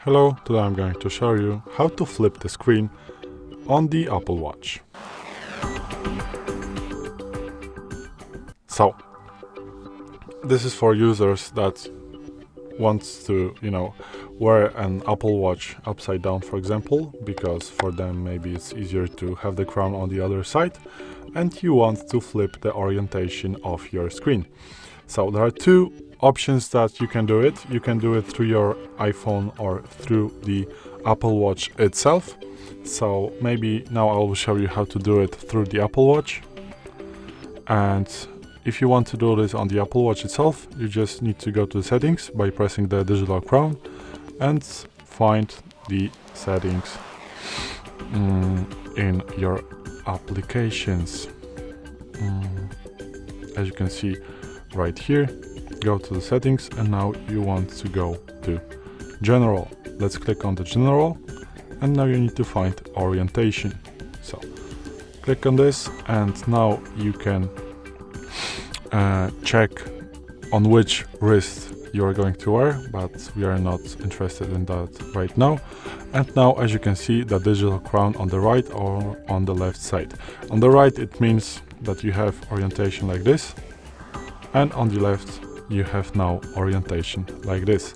Hello, today I'm going to show you how to flip the screen on the Apple Watch. So, this is for users that wants to, wear an Apple Watch upside down, for example, because for them maybe it's easier to have the crown on the other side, and you want to flip the orientation of your screen. So there are two options that you can do it. You can do it through your iPhone or through the Apple Watch itself. So maybe now I will show you how to do it through the Apple Watch. And if you want to do this on the Apple Watch itself, you just need to go to the settings by pressing the digital crown and find the settings in your applications. As you can see right here, go to the settings, and now you want to go to general. Let's click on the general, and now you need to find orientation. So click on this, and now you can check on which wrist you are going to wear, but we are not interested in that right now. And now, as you can see, the digital crown on the right or on the left side. On the right it means that you have orientation like this, and on the left you have now orientation like this.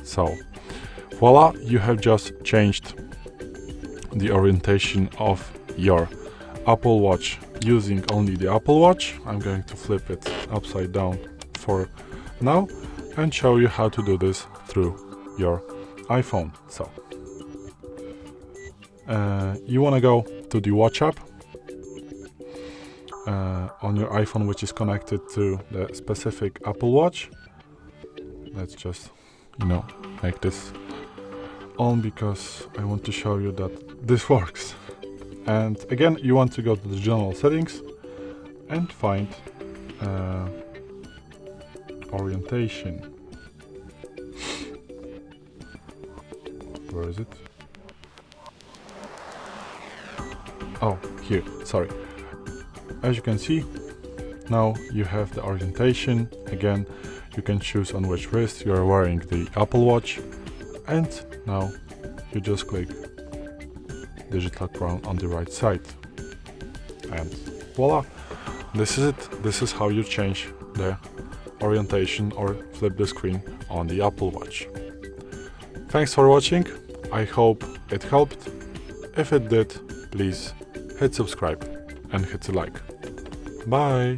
So voila, you have just changed the orientation of your Apple Watch using only the Apple Watch. I'm going to flip it upside down for now and show you how to do this through your iPhone. So you want to go to the Watch app on your iPhone, which is connected to the specific Apple Watch. Let's just make this on because I want to show you that this works. And again, you want to go to the general settings and find orientation. Where is it? Oh, here, sorry. As you can see, now you have the orientation. Again, you can choose on which wrist you are wearing the Apple Watch, and now you just click digital crown on the right side, and voila, this is it. This is how you change the orientation or flip the screen on the Apple Watch. Thanks for watching. I hope it helped. If it did, please hit subscribe and hit a like. Bye!